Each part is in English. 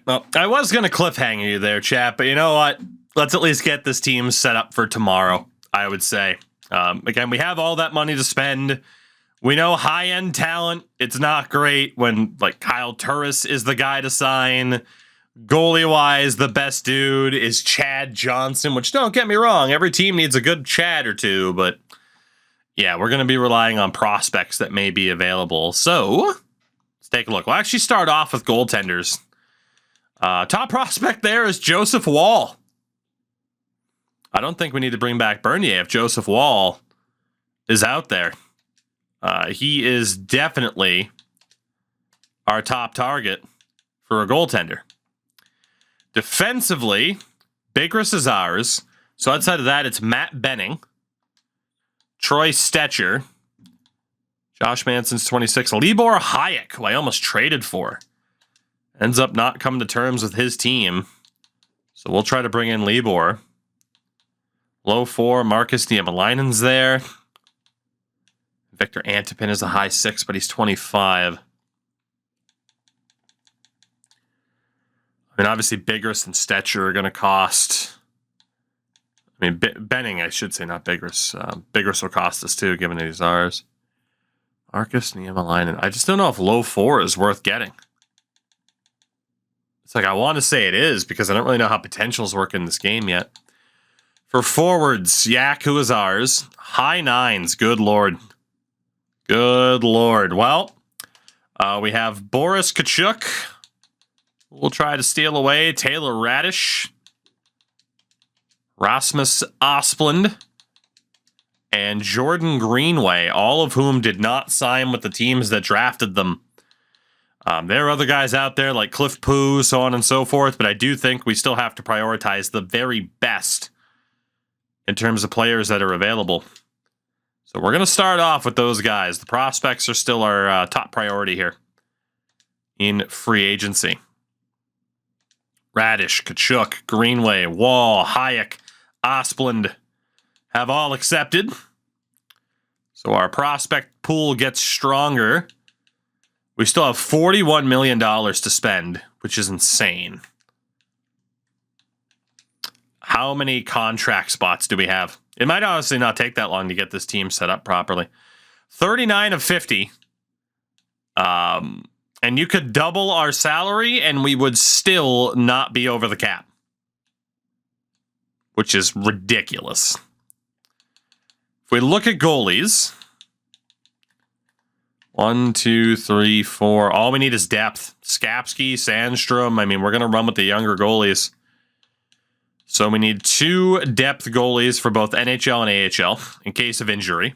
well, I was going to cliffhanger you there, chat, but you know what? Let's at least get this team set up for tomorrow, I would say. Again, we have all that money to spend. We know high-end talent. It's not great when, like, Kyle Turris is the guy to sign. Goalie-wise, the best dude is Chad Johnson, which, don't get me wrong, every team needs a good Chad or two, but yeah, we're going to be relying on prospects that may be available. So, let's take a look. We'll actually start off with goaltenders. Top prospect there is Joseph Woll. I don't think we need to bring back Bernier if Joseph Woll is out there. He is definitely our top target for a goaltender. Defensively, Bigris is ours. So outside of that, it's Matt Benning, Troy Stetcher, Josh Manson's 26, Libor Hayek, who I almost traded for. Ends up not coming to terms with his team. So we'll try to bring in Libor. Low 4, Marcus Niemelainen's there. Victor Antipin is a high 6, but he's 25. I mean, obviously, Bigris and Stetcher are going to cost... I mean, Benning, I should say, not Bigris. Bigris will cost us, too, given that he's ours. Marcus Niemelainen. I just don't know if low 4 is worth getting. It's like, I want to say it is, because I don't really know how potentials work in this game yet. For forwards, Yak, who is ours. High 9s, good lord. Good lord. Well, we have Boris Kachuk. We'll try to steal away Taylor Radish, Rasmus Asplund, and Jordan Greenway, all of whom did not sign with the teams that drafted them. There are other guys out there like Cliff Poo, so on and so forth, but I do think we still have to prioritize the very best in terms of players that are available. So we're going to start off with those guys. The prospects are still our top priority here in free agency. Radish, Kachuk, Greenway, Woll, Hayek, Asplund have all accepted. So our prospect pool gets stronger. We still have $41 million to spend, which is insane. How many contract spots do we have? It might honestly not take that long to get this team set up properly. 39 of 50. And you could double our salary and we would still not be over the cap. Which is ridiculous. If we look at goalies. 1, 2, 3, 4. All we need is depth. Skapski, Sandstrom. I mean, we're going to run with the younger goalies. So we need 2 depth goalies for both NHL and AHL in case of injury.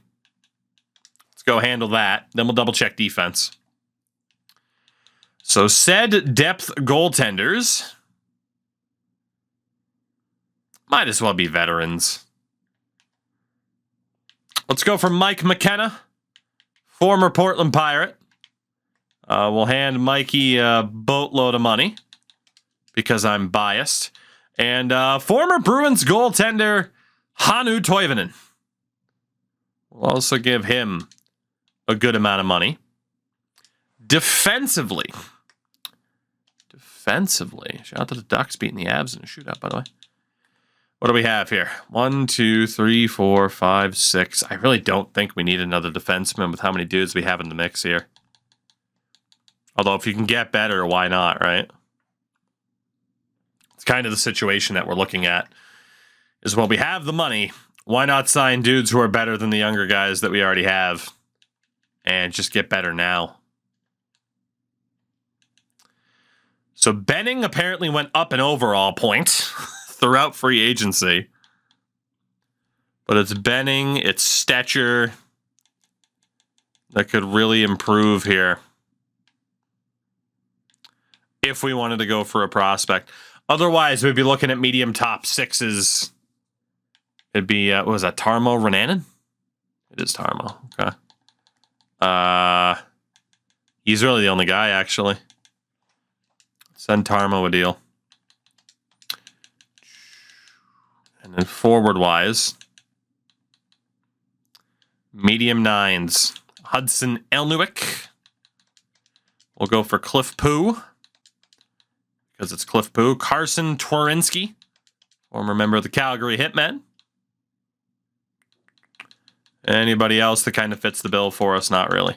Let's go handle that. Then we'll double check defense. So said depth goaltenders might as well be veterans. Let's go for Mike McKenna, former Portland Pirate. We'll hand Mikey a boatload of money because I'm biased. And former Bruins goaltender Hannu Toivonen. We'll also give him a good amount of money. Defensively. Shout out to the Ducks beating the Avs in a shootout, by the way. What do we have here? 1, 2, 3, 4, 5, 6. I really don't think we need another defenseman with how many dudes we have in the mix here. Although if you can get better, why not, right? It's kind of the situation that we're looking at. Is, well, we have the money. Why not sign dudes who are better than the younger guys that we already have? And just get better now. So Benning apparently went up an overall point throughout free agency. But it's Benning, it's Stetcher that could really improve here. If we wanted to go for a prospect. Otherwise, we'd be looking at medium top 6s. It'd be, what was that, Tarmo Renanen? It is Tarmo, okay. He's really the only guy, actually. Send Tarmo a deal. And then forward-wise, medium 9s. Hudson Elnuik. We'll go for Cliff Poo. because it's Cliff Poo. Carson Twarynski, former member of the Calgary Hitmen. Anybody else that kind of fits the bill for us? Not really.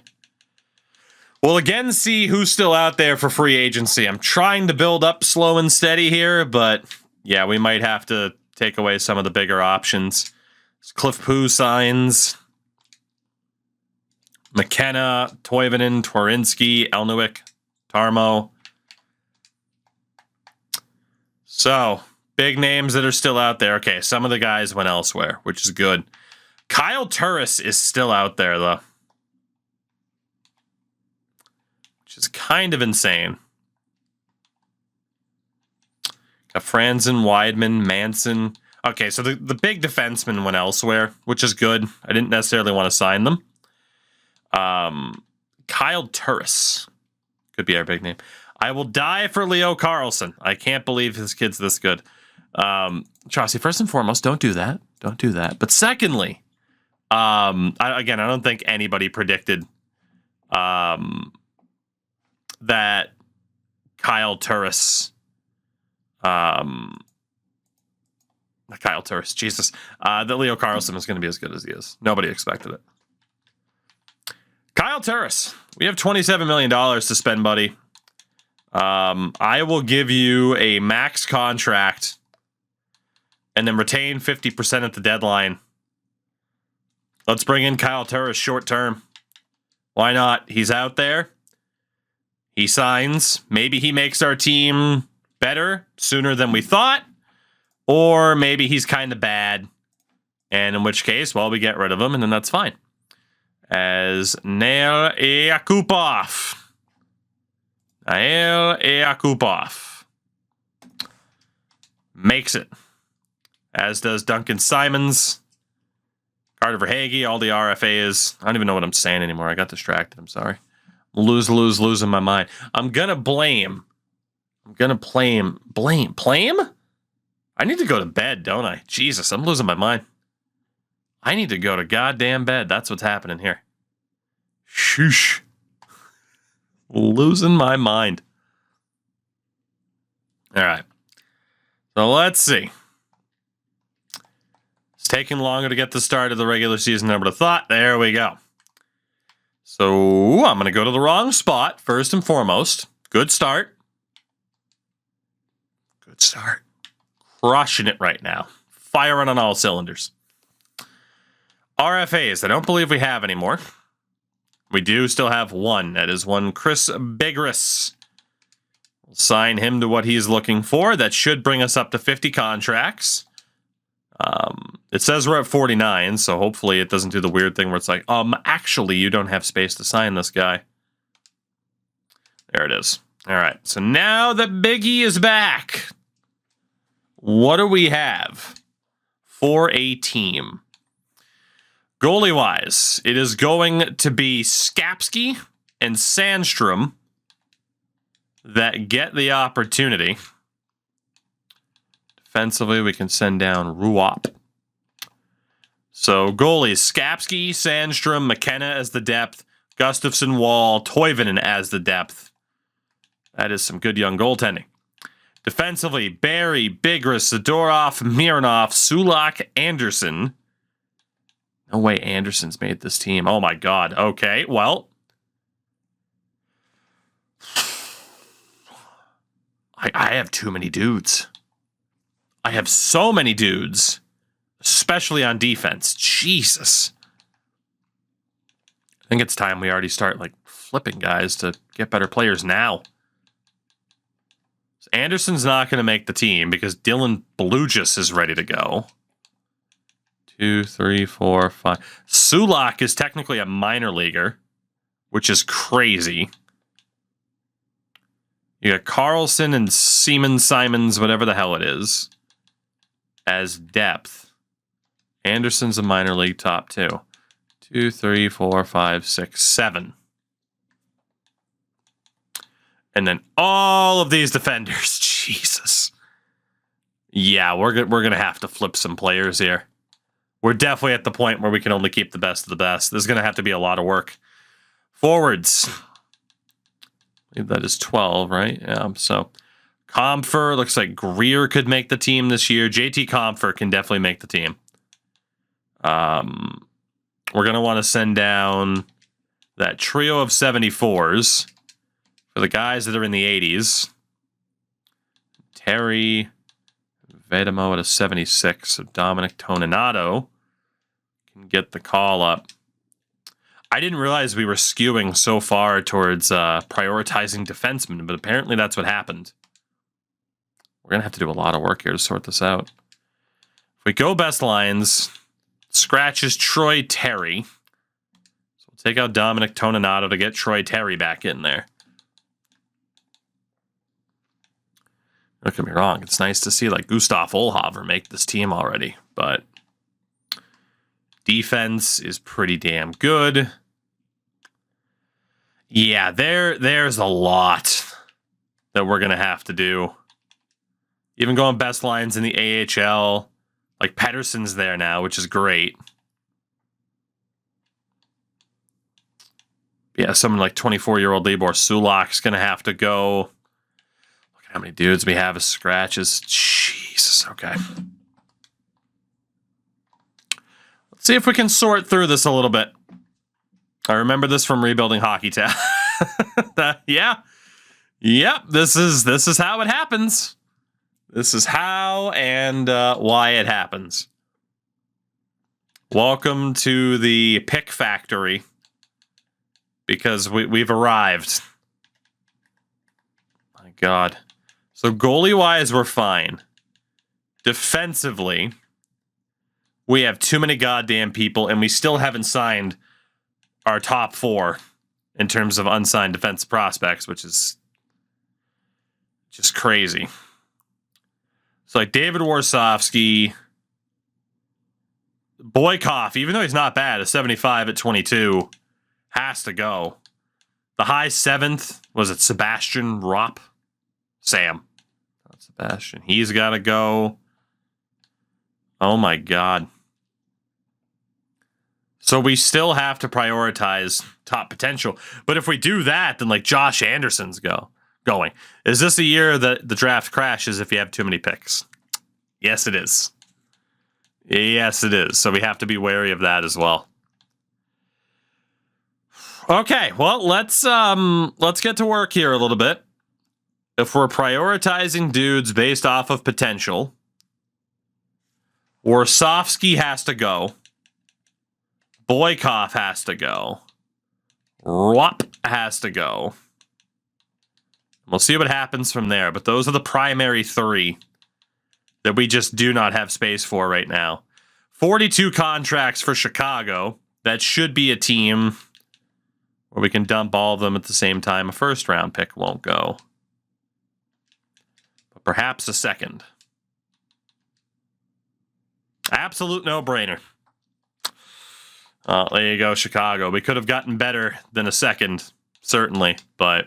We'll again see who's still out there for free agency. I'm trying to build up slow and steady here, but yeah, we might have to take away some of the bigger options. Cliff Poo signs. McKenna, Toivonen, Twarynski, Elnuik, Tarmo. So, big names that are still out there. Okay, some of the guys went elsewhere, which is good. Kyle Turris is still out there, though. Which is kind of insane. Got Franzen, Weidman, Manson. Okay, so the big defensemen went elsewhere, which is good. I didn't necessarily want to sign them. Kyle Turris could be our big name. I will die for Leo Carlson. I can't believe this kid's this good. Chauncey, first and foremost, don't do that. Don't do that. But secondly, I don't think anybody predicted that Kyle Turris, that Leo Carlson was going to be as good as he is. Nobody expected it. Kyle Turris, we have $27 million to spend, buddy. I will give you a max contract and then retain 50% at the deadline. Let's bring in Kyle Turris short term. Why not? He's out there. He signs. Maybe he makes our team better sooner than we thought. Or maybe he's kind of bad. And in which case, well, we get rid of him, and then that's fine. As Nail Yakupov. Nail Yakupov makes it. As does Duncan Simons. Carter Verhaeghe, all the RFAs. I don't even know what I'm saying anymore. I got distracted. I'm sorry. Losing my mind. I'm gonna blame. Blame? I need to go to bed, don't I? Jesus, I'm losing my mind. I need to go to goddamn bed. That's what's happening here. Shoosh. Losing my mind. All right. So let's see. It's taking longer to get the start of the regular season than I would have thought. There we go. So I'm going to go to the wrong spot, first and foremost. Good start. Good start. Crushing it right now. Firing on all cylinders. RFAs, I don't believe we have anymore. We do still have one. That is one Chris Bigris. We'll sign him to what he's looking for. That should bring us up to 50 contracts. It says we're at 49, so hopefully it doesn't do the weird thing where it's like, actually, you don't have space to sign this guy. There it is. All right, so now that Biggie is back, what do we have for a team? Goalie-wise, it is going to be Skapski and Sandstrom that get the opportunity. Defensively, we can send down Ruop. So goalies, Skapski, Sandstrom, McKenna as the depth, Gustafsson, Wall, Toivonen as the depth. That is some good young goaltending. Defensively, Barry, Bigris, Zadorov, Mironov, Sulak, Anderson. No way Anderson's made this team. Oh my God. Okay, well. I have too many dudes. I have so many dudes, especially on defense. Jesus. I think it's time we already start like flipping guys to get better players now. So Anderson's not going to make the team because Dylan Blugis is ready to go. 2, 3, 4, 5. Sulak is technically a minor leaguer, which is crazy. You got Carlson and Simons, whatever the hell it is, as depth. Anderson's a minor league top 2. 2, 3, 4, 5, 6, 7. And then all of these defenders. Jesus. Yeah, we're gonna have to flip some players here. We're definitely at the point where we can only keep the best of the best. There's going to have to be a lot of work. Forwards. I believe that is 12, right? Yeah, so Comfer, looks like Greer could make the team this year. JT Comfer can definitely make the team. We're going to want to send down that trio of 74s for the guys that are in the 80s. Terry Vedamo at a 76. So Dominic Toninato can get the call up. I didn't realize we were skewing so far towards prioritizing defensemen, but apparently that's what happened. We're going to have to do a lot of work here to sort this out. If we go best lines, scratches Troy Terry. So we'll take out Dominic Toninato to get Troy Terry back in there. Don't get me wrong, it's nice to see like Gustav Olhaver make this team already, but defense is pretty damn good. Yeah, there's a lot that we're going to have to do. Even going best lines in the AHL. Like, Pettersson's there now, which is great. Yeah, someone like 24-year-old Libor Sulak's going to have to go. Look at how many dudes we have as scratches. Jesus, okay. Let's see if we can sort through this a little bit. I remember this from Rebuilding Hockey Town. Yeah. Yep, this is how it happens. This is how and why it happens. Welcome to the pick factory. Because we've arrived. My God. So goalie-wise, we're fine. Defensively, we have too many goddamn people, and we still haven't signed our top 4 in terms of unsigned defense prospects, which is just crazy. So like David Warsofsky, Boykov, even though he's not bad, a 75 at 22, has to go. The high 7th, was it Sebastian Ropp? Sam. Not Sebastian. He's got to go. Oh my God. So we still have to prioritize top potential. But if we do that, then like Josh Anderson's going. Is this a year that the draft crashes if you have too many picks? Yes, it is. Yes, it is. So we have to be wary of that as well. Okay, well, let's get to work here a little bit. If we're prioritizing dudes based off of potential, Warsofsky has to go. Boykov has to go. Ropp has to go. We'll see what happens from there, but those are the primary 3 that we just do not have space for right now. 42 contracts for Chicago. That should be a team where we can dump all of them at the same time. A first-round pick won't go. But perhaps a second. Absolute no-brainer. There you go, Chicago. We could have gotten better than a second, certainly, but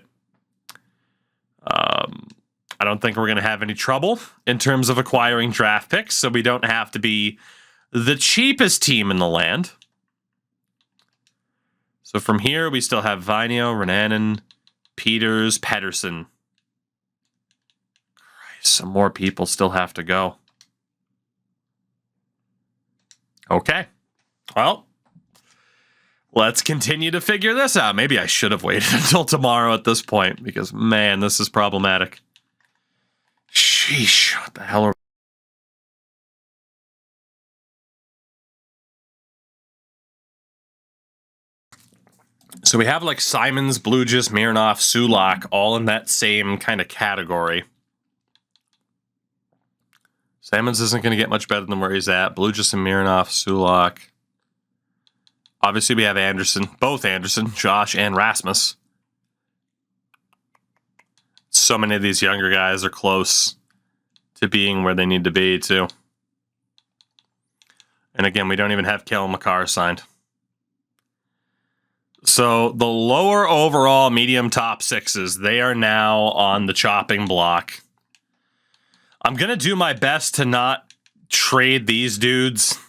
I don't think we're going to have any trouble in terms of acquiring draft picks, so we don't have to be the cheapest team in the land. So from here, we still have Vainio, Renanen, Peters, Pettersson. Christ, some more people still have to go. Okay. Well, let's continue to figure this out. Maybe I should have waited until tomorrow at this point, because, man, this is problematic. Sheesh, what the hell are... So we have like Simons, Blugis, Mironov, Sulak, all in that same kind of category. Simons isn't going to get much better than where he's at. Blugis and Mironov, Sulak. Obviously, we have Anderson, both Anderson, Josh, and Rasmus. So many of these younger guys are close to being where they need to be, too. And again, we don't even have Kale McCarr signed. So the lower overall medium top 6s, they are now on the chopping block. I'm going to do my best to not trade these dudes.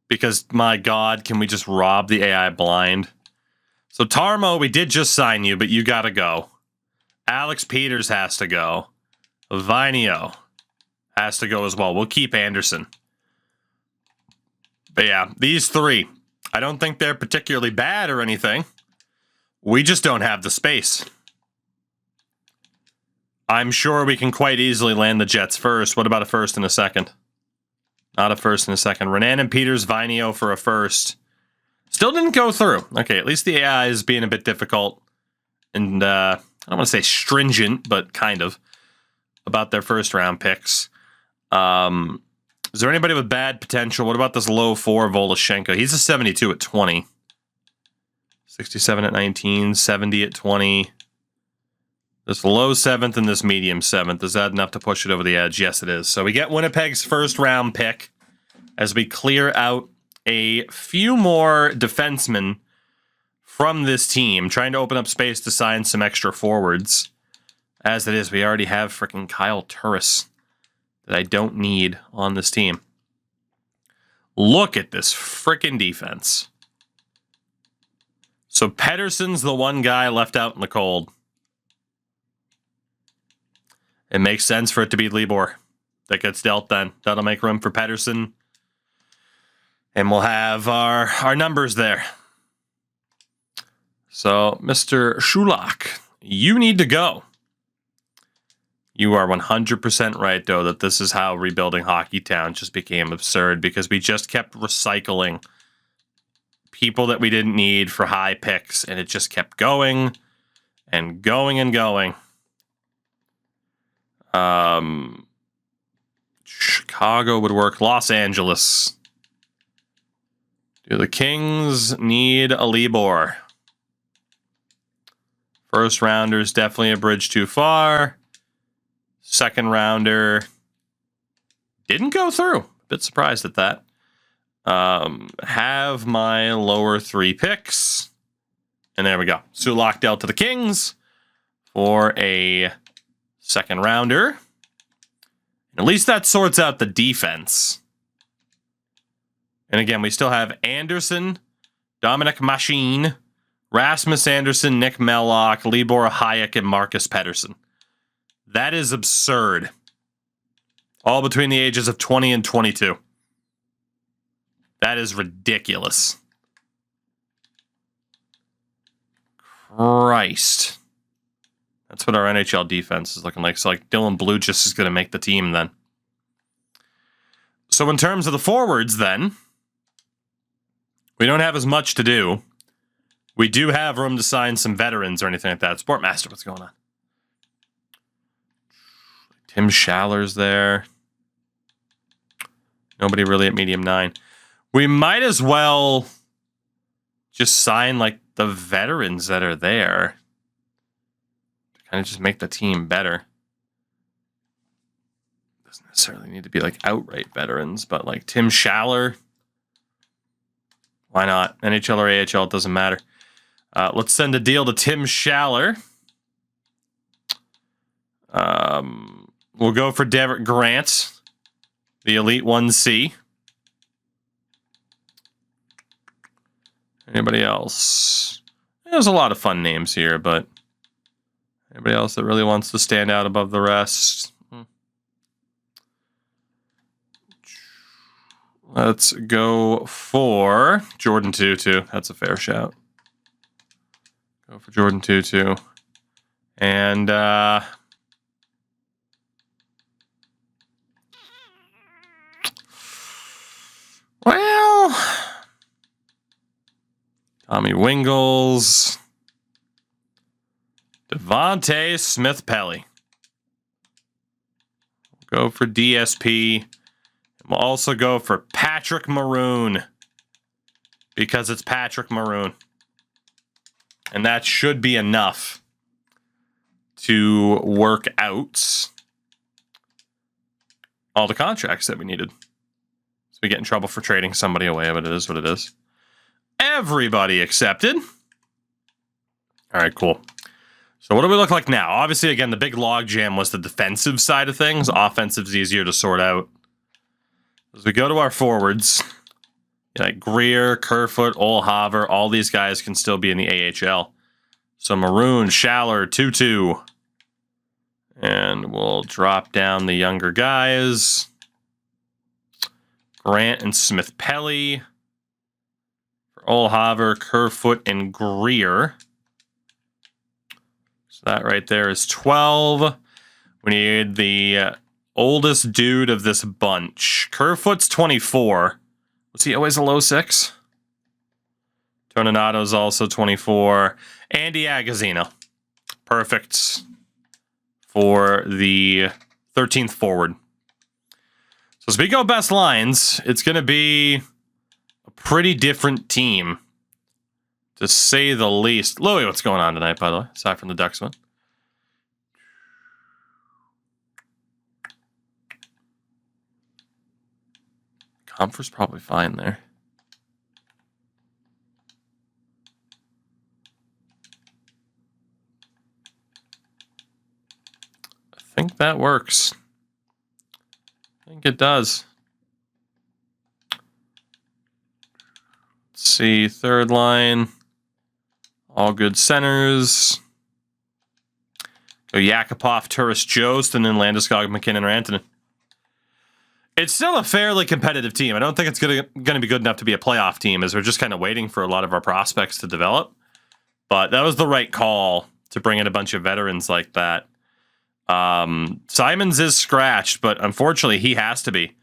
Because, my God, can we just rob the AI blind? So, Tarmo, we did just sign you, but you got to go. Alex Peters has to go. Vinio has to go as well. We'll keep Anderson. But yeah, these three, I don't think they're particularly bad or anything. We just don't have the space. I'm sure we can quite easily land the Jets first. What about a first and a second? Not a first and a second. Renan and Peters, Vinio for a first. Still didn't go through. Okay, at least the AI is being a bit difficult. And I don't want to say stringent, but kind of. About their first round picks. Is there anybody with bad potential? What about this low 4 Voloshenko? He's a 72 at 20. 67 at 19, 70 at 20. This low 7th and this medium 7th. Is that enough to push it over the edge? Yes, it is. So we get Winnipeg's first round pick as we clear out a few more defensemen from this team, trying to open up space to sign some extra forwards. As it is, we already have freaking Kyle Turris that I don't need on this team. Look at this freaking defense. So Pettersson's the one guy left out in the cold. It makes sense for it to be Libor that gets dealt then. That'll make room for Pettersson. And we'll have our numbers there. So, Mr. Shulak, you need to go. You are 100% right, though, that this is how rebuilding Hockey Town just became absurd because we just kept recycling people that we didn't need for high picks, and it just kept going and going and going. Chicago would work. Los Angeles. Do the Kings need a Libor? First rounder is definitely a bridge too far. Second rounder didn't go through. A bit surprised at that. Have my lower 3 picks. And there we go. Sulak dealt to the Kings for a second rounder. At least that sorts out the defense. And again, we still have Anderson, Dominic Machine, Rasmus Anderson, Nick Mellock, Libor Hayek, and Marcus Pettersson. That is absurd. All between the ages of 20 and 22. That is ridiculous. Christ. That's what our NHL defense is looking like. So, like, Dylan Blue just is going to make the team then. So, in terms of the forwards, then, we don't have as much to do. We do have room to sign some veterans or anything like that. Sportmaster, what's going on? Tim Schaller's there. Nobody really at medium 9. We might as well just sign, like, the veterans that are there. Kind of just make the team better. Doesn't necessarily need to be like outright veterans, but like Tim Schaller. Why not? NHL or AHL, it doesn't matter. Let's send a deal to Tim Schaller. We'll go for Derek Grant, the Elite 1C. Anybody else? There's a lot of fun names here, but anybody else that really wants to stand out above the rest? Let's go for Jordan Tutu. That's a fair shout. Go for Jordan Tutu. And well, Tommy Wingles, Devontae Smith-Pelly. Go for DSP. We'll also go for Patrick Maroon because it's Patrick Maroon. And that should be enough to work out all the contracts that we needed. So we get in trouble for trading somebody away, but it is what it is. Everybody accepted. All right, cool. So what do we look like now? Obviously, again, the big logjam was the defensive side of things. Offensive's easier to sort out. As we go to our forwards, like Greer, Kerfoot, Olhaver, all these guys can still be in the AHL. So Maroon, Schaller, Tutu, And we'll drop down the younger guys. Grant and Smith-Pelly. For Olhaver, Kerfoot, and Greer. So that right there is 12. We need the oldest dude of this bunch. Kerfoot's 24. Was he always a low 6? Tornado's also 24. Andy Agazzino. Perfect for the 13th forward. So speaking of best lines, it's going to be a pretty different team, to say the least. Louie, what's going on tonight, by the way, aside from the Ducks one? Comfort's probably fine there. I think that works. I think it does. Let's see, third line. All good centers. Go Yakupov, Turris, Jost, and then Landeskog, McKinnon, Rantanen. It's still a fairly competitive team. I don't think it's going to be good enough to be a playoff team, as we're just kind of waiting for a lot of our prospects to develop. But that was the right call to bring in a bunch of veterans like that. Simons is scratched, but unfortunately he has to be.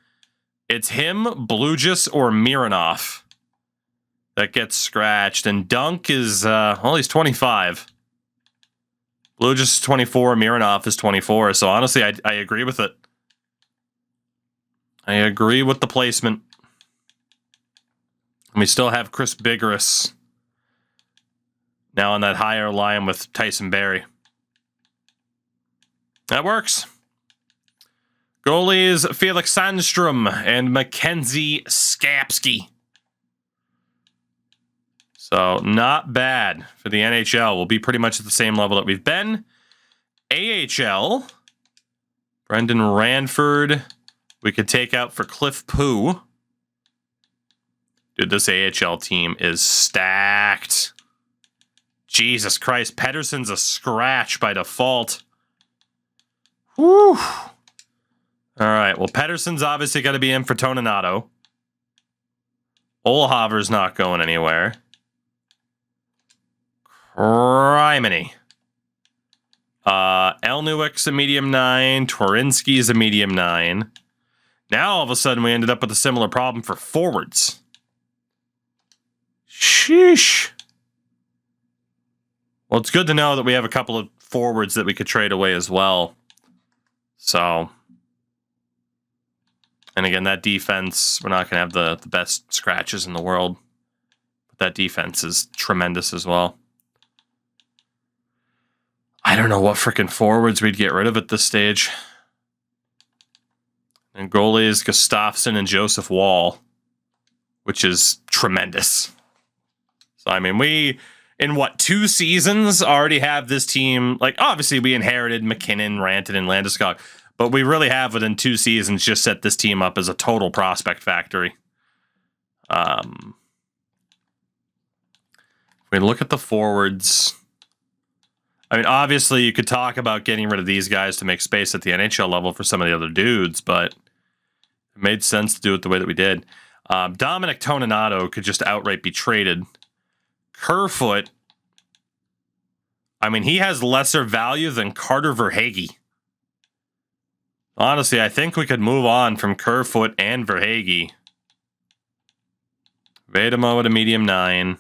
It's him, Blugis, or Mironov that gets scratched. And Dunk is, well, he's 25. Blugis is 24, Mironov is 24. So honestly, I agree with it. I agree with the placement. And we still have Chris Biggerus now on that higher line with Tyson Barrie. That works. Goalies Felix Sandstrom and Mackenzie Skapski. So not bad for the NHL. We'll be pretty much at the same level that we've been. AHL. Brendan Ranford. We could take out for Cliff Poo. Dude, this AHL team is stacked. Jesus Christ. Pettersson's a scratch by default. Whew. All right. Well, Pettersson's obviously got to be in for Toninato. Olhaver's not going anywhere. Criminy. Elnewick's a medium 9. Tworinsky's a medium 9. Now, all of a sudden, we ended up with a similar problem for forwards. Sheesh. Well, it's good to know that we have a couple of forwards that we could trade away as well. So, and again, that defense, we're not going to have the best scratches in the world. But that defense is tremendous as well. I don't know what freaking forwards we'd get rid of at this stage. And goalies, Gustafsson and Joseph Wall, which is tremendous. So, I mean, we, in what, 2 seasons already have this team. Like, obviously, we inherited McKinnon, Rantanen, and Landeskog, but we really have, within 2 seasons, just set this team up as a total prospect factory. If we look at the forwards, I mean, obviously, you could talk about getting rid of these guys to make space at the NHL level for some of the other dudes, but it made sense to do it the way that we did. Dominic Toninato could just outright be traded. Kerfoot, I mean, he has lesser value than Carter Verhaeghe. Honestly, I think we could move on from Kerfoot and Verhaeghe. Vedamo at a medium 9.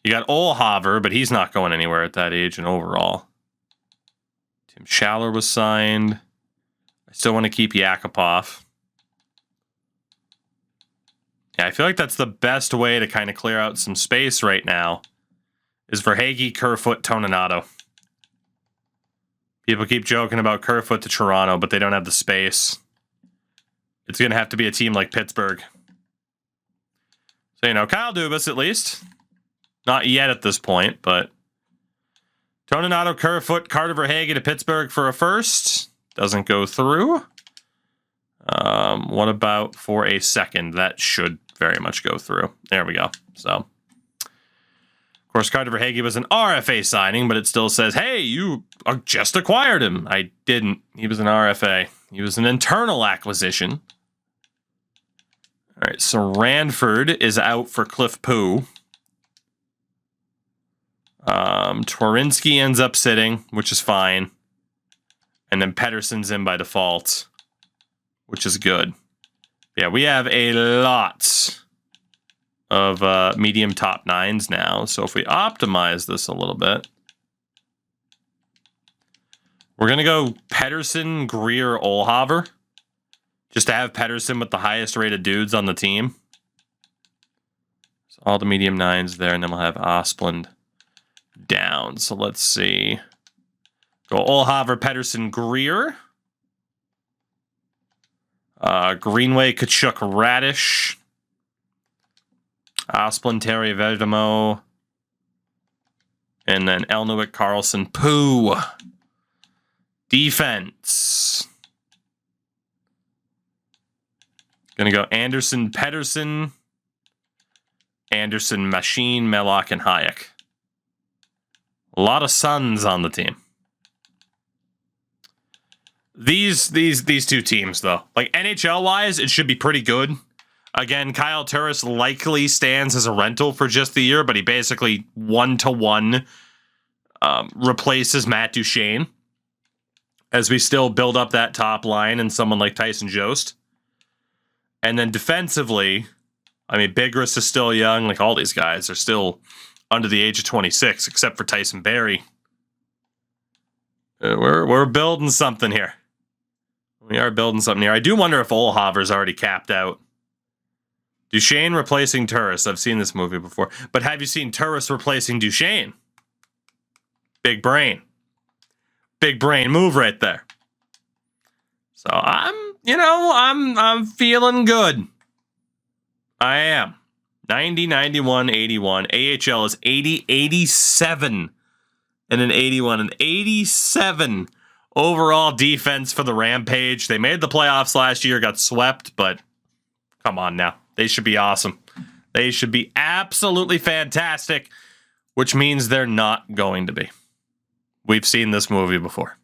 You got Olhaver, but he's not going anywhere at that age and overall. Tim Schaller was signed. I still want to keep Yakupov. Yeah, I feel like that's the best way to kind of clear out some space right now, is Verhaeghe, Kerfoot, Toninato. People keep joking about Kerfoot to Toronto, but they don't have the space. It's going to have to be a team like Pittsburgh. So, you know, Kyle Dubas at least. Not yet at this point, but Toninato, Kerfoot, Carter Verhaeghe to Pittsburgh for a first. Doesn't go through. What about for a second? That should very much go through. There we go. So Of course, Carter Verhaeghe was an RFA signing, but it still says, hey, you just acquired him. I didn't. He was an RFA. He was an internal acquisition. All right, so Ranford is out for Cliff Poo. Tworinsky ends up sitting, which is fine. And then Pettersson's in by default, which is good. Yeah, we have a lot of medium top nines now. So if we optimize this a little bit, we're going to go Pettersson, Greer, Olhaver, just to have Pettersson with the highest rated dudes on the team. So all the medium nines there, and then we'll have Osplund down. So let's see. Go Olhaver, Pettersson, Greer. Greenway, Kachuk, Radish. Osplund, Terry, Vedamo. And then Elnuik, Carlson, Poo. Defense. Gonna go Anderson, Pettersson. Anderson, Machine, Mellock, and Hayek. A lot of Suns on the team. These two teams, though, like NHL-wise, it should be pretty good. Again, Kyle Turris likely stands as a rental for just the year, but he basically one-to-one replaces Matt Duchene as we still build up that top line and someone like Tyson Jost. And then defensively, I mean, Bigris is still young. Like, all these guys are still under the age of 26, except for Tyson Barrie. We're building something here. We are building something here. I do wonder if Olhaver's already capped out. Duchene replacing Turris. I've seen this movie before. But have you seen Turris replacing Duchene? Big brain. Big brain move right there. So I'm feeling good. I am. 90, 91, 81. AHL is 80, 87, and an 81. An 87 overall defense for the Rampage. They made the playoffs last year, got swept, but come on now. They should be awesome. They should be absolutely fantastic, which means they're not going to be. We've seen this movie before.